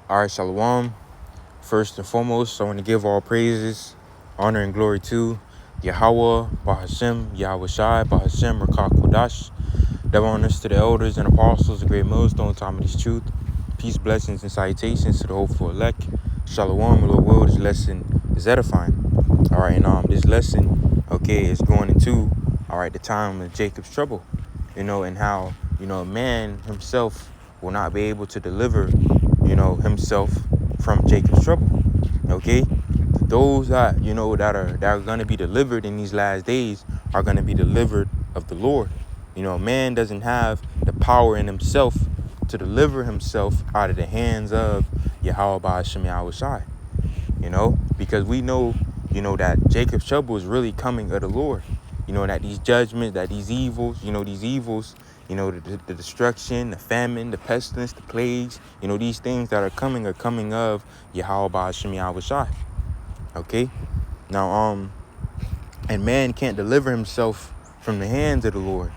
All right, Shalom. First and foremost, I want to give all praises, honor, and glory to Yahweh, Bahashem, Yahweh Shai, Bahashem, Rakak Kodash. Double honors to the elders and apostles, the great millstone, time of this truth. Peace, blessings, and salutations to the hopeful elect. Shalom, Lord will, this lesson is edifying. All right, and this lesson, is going into, the time of Jacob's trouble, and how, man himself will not be able to deliver, himself from Jacob's trouble. Okay, those that that are going to be delivered in these last days are going to be delivered of the Lord. Man doesn't have the power in himself to deliver himself out of the hands of Yahweh Ba'ashem Yahweh Shai. Because we know, that Jacob's trouble is really coming of the Lord. That these judgments, that these evils, the destruction, the famine, the pestilence, the plagues, these things that are coming of Yahweh Ba'ashem Yahweh Shai. Okay? Now, and man can't deliver himself from the hands of the Lord.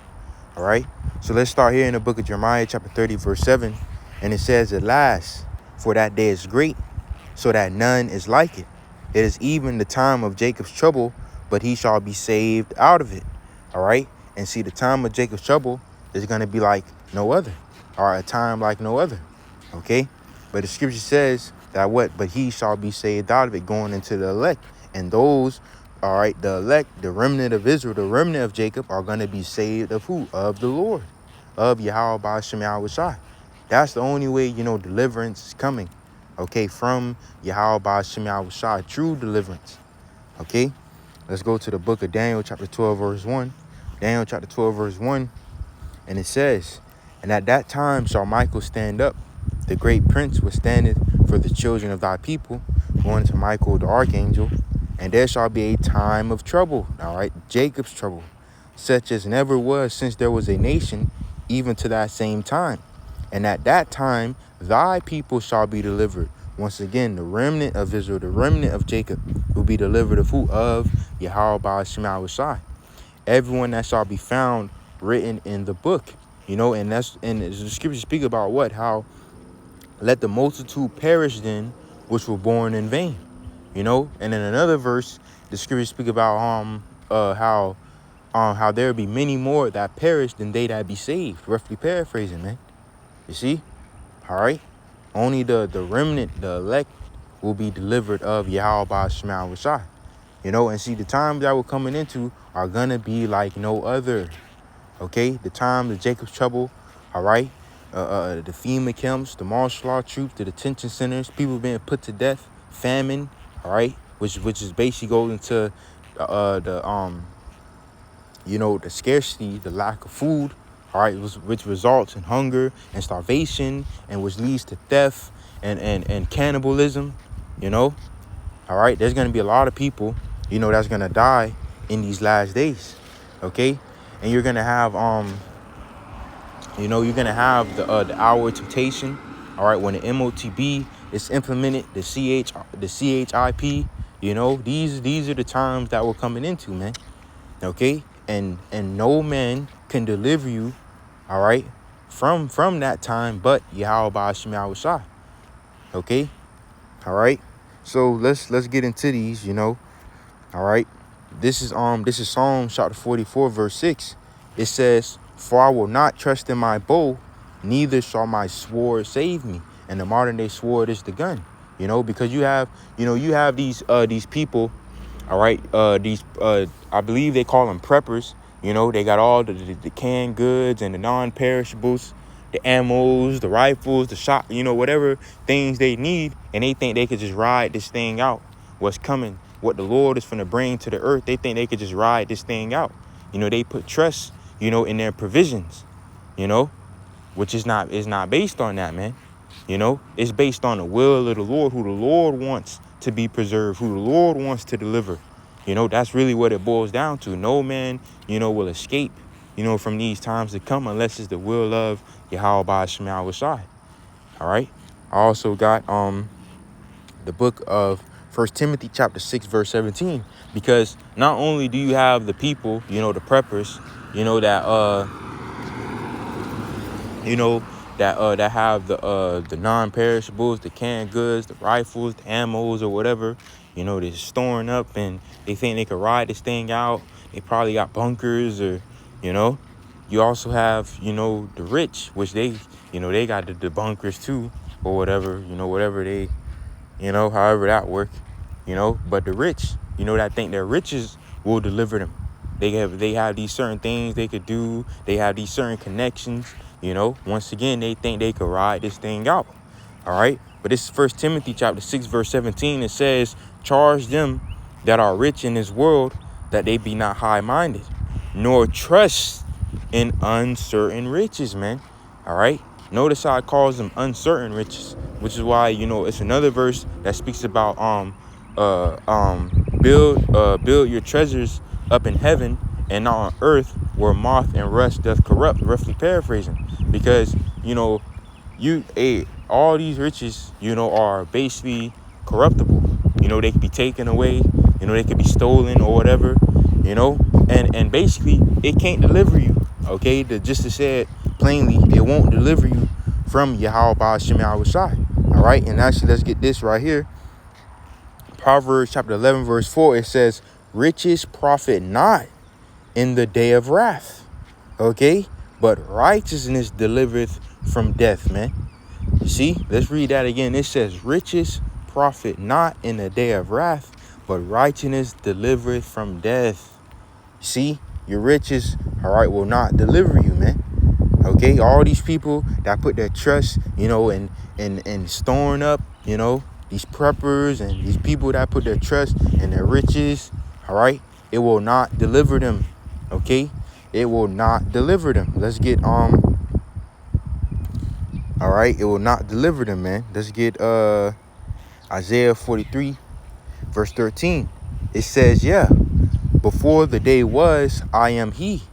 All right? So let's start here in the book of Jeremiah, chapter 30, verse 7. And it says, "Alas, for that day is great, so that none is like it. It is even the time of Jacob's trouble, but he shall be saved out of it." All right? And see, the time of Jacob's trouble is going to be like no other, or a time like no other. Okay? But the scripture says that what? But he shall be saved out of it, going into the elect. And those, the elect, the remnant of Israel, the remnant of Jacob, are going to be saved of who? Of the Lord, of Yahweh Ba'ashem Yahweh Shai. That's the only way, deliverance is coming. Okay, from Yahweh Ba'ashem Yahweh Shai, true deliverance. Okay, let's go to the book of Daniel, chapter 12, verse 1. Daniel, chapter 12, verse 1. And it says, "And at that time shall Michael stand up, the great prince which standeth for the children of thy people," going to Michael the archangel, "and there shall be a time of trouble," all right, Jacob's trouble, "such as never was since there was a nation, even to that same time. And at that time thy people shall be delivered." Once again, the remnant of Israel, the remnant of Jacob, will be delivered of who? Of Yahweh Ba'ashem Yahweh Shai. Everyone that shall be found written in the book. And the scriptures speak about what? How let the multitude perish then which were born in vain. And in another verse, the scriptures speak about how there be many more that perish than they that be saved. Roughly paraphrasing, man. You see? All right. Only the remnant, the elect, will be delivered of Yahweh Ba'ashem Yahweh Shai. And see, the times that we're coming into are gonna be like no other. Okay, the time of Jacob's trouble. All right. The FEMA camps, the martial law troops, the detention centers, people being put to death, famine. All right, which is basically going into the scarcity, the lack of food. All right, which results in hunger and starvation, and which leads to theft and cannibalism. All right, there's gonna be a lot of people, that's gonna die in these last days. Okay, and you're gonna have the hour of temptation. All right, when the MOTB is implemented, the CHIP. These are the times that we're coming into, man. Okay, and no man can deliver you, all right, from that time but Yahweh Ba'ashem Yahweh Shai. Okay, all right. So let's get into these. All right. This is Psalm chapter 44, verse 6. It says, "For I will not trust in my bow, neither shall my sword save me." And the modern day sword is the gun. Because you have these people. All right, I believe they call them preppers. They got all the canned goods and the non-perishables, the ammos, the rifles, the shot, whatever things they need, and they think they could just ride this thing out. What's coming, what the Lord is finna bring to the earth, they think they could just ride this thing out. They put trust, in their provisions, which is not based on that, man. It's based on the will of the Lord, who the Lord wants to be preserved, who the Lord wants to deliver. That's really what it boils down to. No man, will escape, from these times to come unless it's the will of Yahweh Ba'ashem Yahweh Shai. All right. I also got the book of 1 Timothy chapter 6, verse 17, because not only do you have the people, the preppers, that have the non-perishables, the canned goods, the rifles, the ammos or whatever. You know, they're storing up and they think they could ride this thing out. They probably got bunkers or, you know. You also have, you know, the rich, which they, you know, they got the bunkers too or whatever, you know, whatever they, you know, however that work, you know. But the rich, you know, that think their riches will deliver them. They have these certain things they could do. They have these certain connections, you know. Once again, they think they could ride this thing out. All right. But this is 1 Timothy chapter 6, verse 17. It says, charge them that are rich in this world that they be not high-minded, nor trust in uncertain riches, man. All right. Notice how it calls them uncertain riches, which is why, you know, it's another verse that speaks about build your treasures up in heaven and not on earth where moth and rust doth corrupt, roughly paraphrasing. Because, you know, all these riches, you know, are basically corruptible. You know, they could be taken away, you know, they could be stolen or whatever, you know, and basically it can't deliver you. Okay, just to say it plainly, it won't deliver you from Yahweh Ba'ashem Yahushai. All right, and actually, let's get this right here. Proverbs chapter 11, verse 4, it says, riches profit not in the day of wrath. Okay, but righteousness delivereth from death, man. You see, let's read that again. It says, riches profit not in the day of wrath, but righteousness delivereth from death. See, your riches, all right, will not deliver you, man. Okay, all these people that put their trust, you know, in storing up, you know, these preppers and these people that put their trust in their riches, all right, it will not deliver them. Okay, it will not deliver them. Let's get all right, it will not deliver them, man. Let's get Isaiah 43 verse 13. It says, yeah, before the day was, I am he,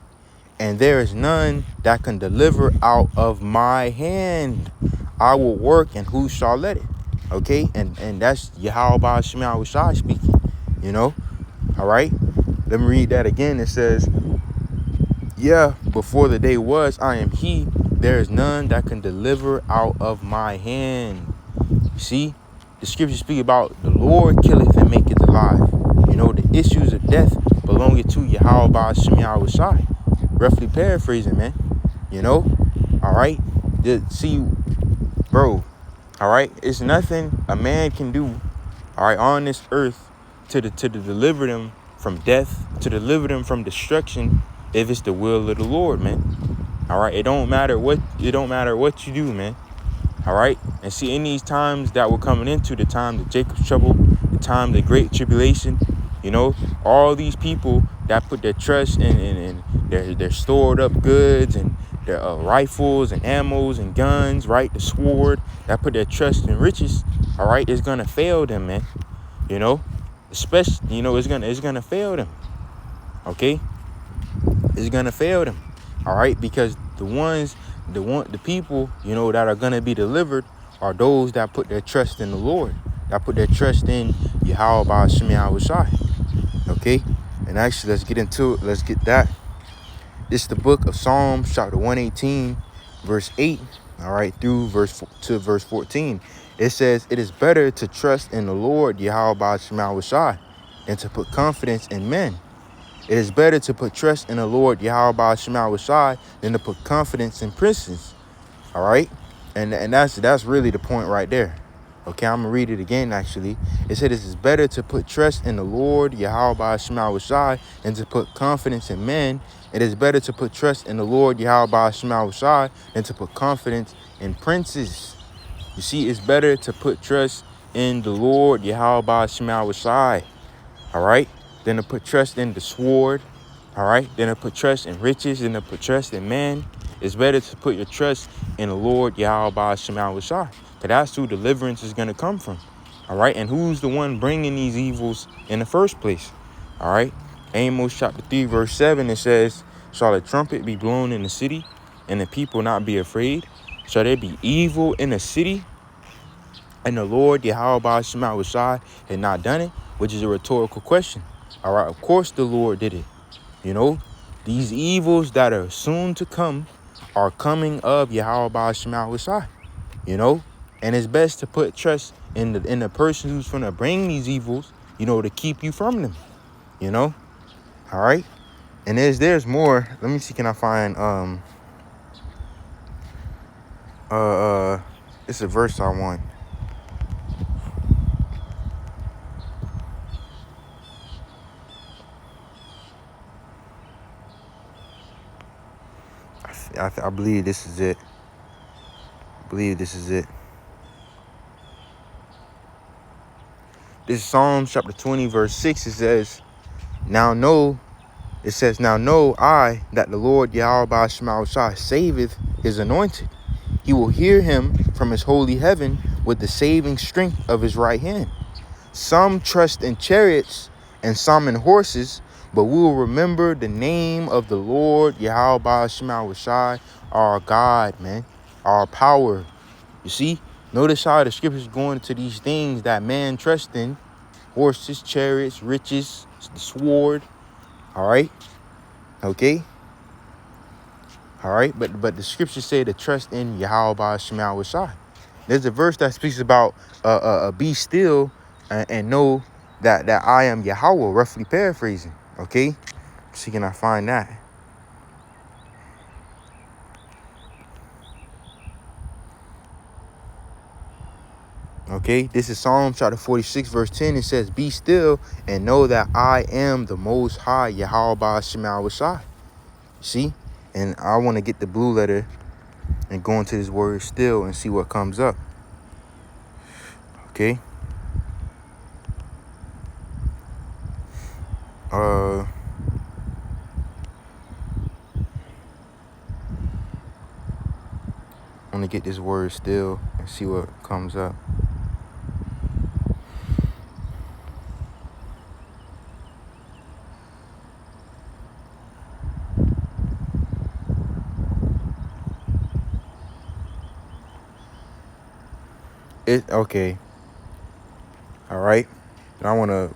and there is none that can deliver out of my hand. I will work, and who shall let it? Okay, and that's Yahweh Ba'ashem Yahushai speaking, you know. All right, let me read that again. It says, yeah, before the day was, I am he. There is none that can deliver out of my hand. See, the scriptures speak about the Lord killeth and maketh alive. You know, the issues of death belonging to Yahweh Ba'ashem Yahushai. Roughly paraphrasing, man. You know, all right. See, bro. All right, it's nothing a man can do, all right, on this earth to deliver them from death, to deliver them from destruction, if it's the will of the Lord, man. All right, it don't matter what you do, man. All right, and see, in these times that we're coming into, the time of Jacob's trouble, the time of the great tribulation, you know, all these people that put their trust in their stored up goods and their rifles and ammos and guns, right? The sword, that put their trust in riches, all right, is gonna fail them, man. You know, especially, you know, it's gonna fail them. Okay, it's gonna fail them. All right, because the people, you know, that are gonna be delivered are those that put their trust in the Lord, that put their trust in Yahweh Ba'ashem Yahushai. Okay, and actually, let's get into it. Let's get that. This is the book of Psalms, chapter 118, verse 8, all right, through verse 14. It says, it is better to trust in the Lord, Yahweh Ba'ashem Yahushai, than to put confidence in men. It is better to put trust in the Lord, Yahweh Ba'ashem Yahushai, than to put confidence in princes. All right, and that's really the point right there. Okay, I'm gonna read it again. Actually, it said, it is better to put trust in the Lord, Yahweh Ba'ashem Yahushai, than to put confidence in men. It is better to put trust in the Lord, Yahweh Ba'ashem Yahushai, than to put confidence in princes. You see, it's better to put trust in the Lord, Yahweh Ba'ashem Yahushai, all right, than to put trust in the sword, all right, than to put trust in riches, than to put trust in man. It's better to put your trust in the Lord, Yahweh Ba'ashem Yahushai, because that's who deliverance is going to come from, all right, and who's the one bringing these evils in the first place, all right. Amos chapter 3, verse 7, it says, shall a trumpet be blown in the city, and the people not be afraid? Shall there be evil in the city, and the Lord, Yahweh Ba'ashem Yahushai, had not done it? Which is a rhetorical question. All right, of course the Lord did it. You know, these evils that are soon to come are coming of Yahweh Ba'ashem Yahushai, you know? And it's best to put trust in the person who's going to bring these evils, you know, to keep you from them, you know? All right? And there's more. Let me see, can I find, it's a verse I want. I believe this is it. This is Psalms chapter 20, verse 6. It says, now know I that the Lord Yahweh Ba'ashem Yahushai saveth his anointed. He will hear him from his holy heaven with the saving strength of his right hand. Some trust in chariots and some in horses, but we will remember the name of the Lord Yahweh Ba'ashem Yahushai, our God, man, our power. You see, notice how the scriptures go into these things that man trusts in: horses, chariots, riches, the sword. All right, okay, all right. But the scriptures say to trust in Yahweh Ba'ashem Yahushai. There's a verse that speaks about be still and know that I am Yahweh, roughly paraphrasing. Okay, see, can I find that? Okay, this is Psalm chapter 46, verse 10. It says, be still and know that I am the Most High, Yahweh Ba'ashem Yahushai. See? And I want to get the blue letter and go into this word still and see what comes up. Okay. I want to get this word still and see what comes up. Okay. All right. And I want to.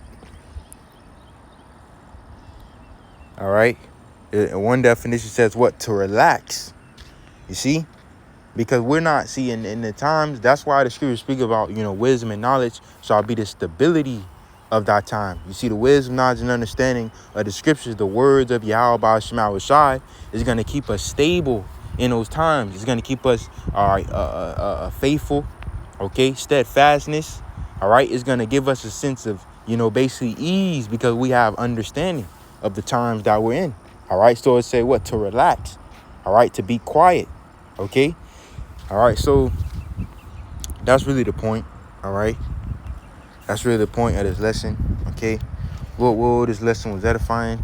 All right. One definition says what? To relax. You see? Because we're not seeing in the times. That's why the scriptures speak about, you know, wisdom and knowledge shall be the stability of that time. You see, the wisdom, knowledge, and understanding of the scriptures, the words of Yahweh Ba'ashem Yahushai, is going to keep us stable in those times. It's going to keep us faithful. Okay, steadfastness. All right, it's going to give us a sense of, you know, basically ease because we have understanding of the times that we're in. All right, so it say what? To relax. All right, to be quiet. Okay. All right, so that's really the point. All right, that's really the point of this lesson. Okay, well, this lesson was edifying.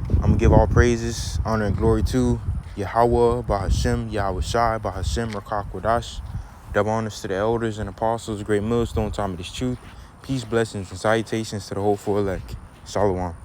I'm gonna give all praises, honor, and glory to Yahweh, Bahashem, Yahushai, Bahashem, Rakah Kodash. Double honors to the elders and apostles, great millstone, time of this truth. Peace, blessings, and salutations to the hopeful elect. Shalom.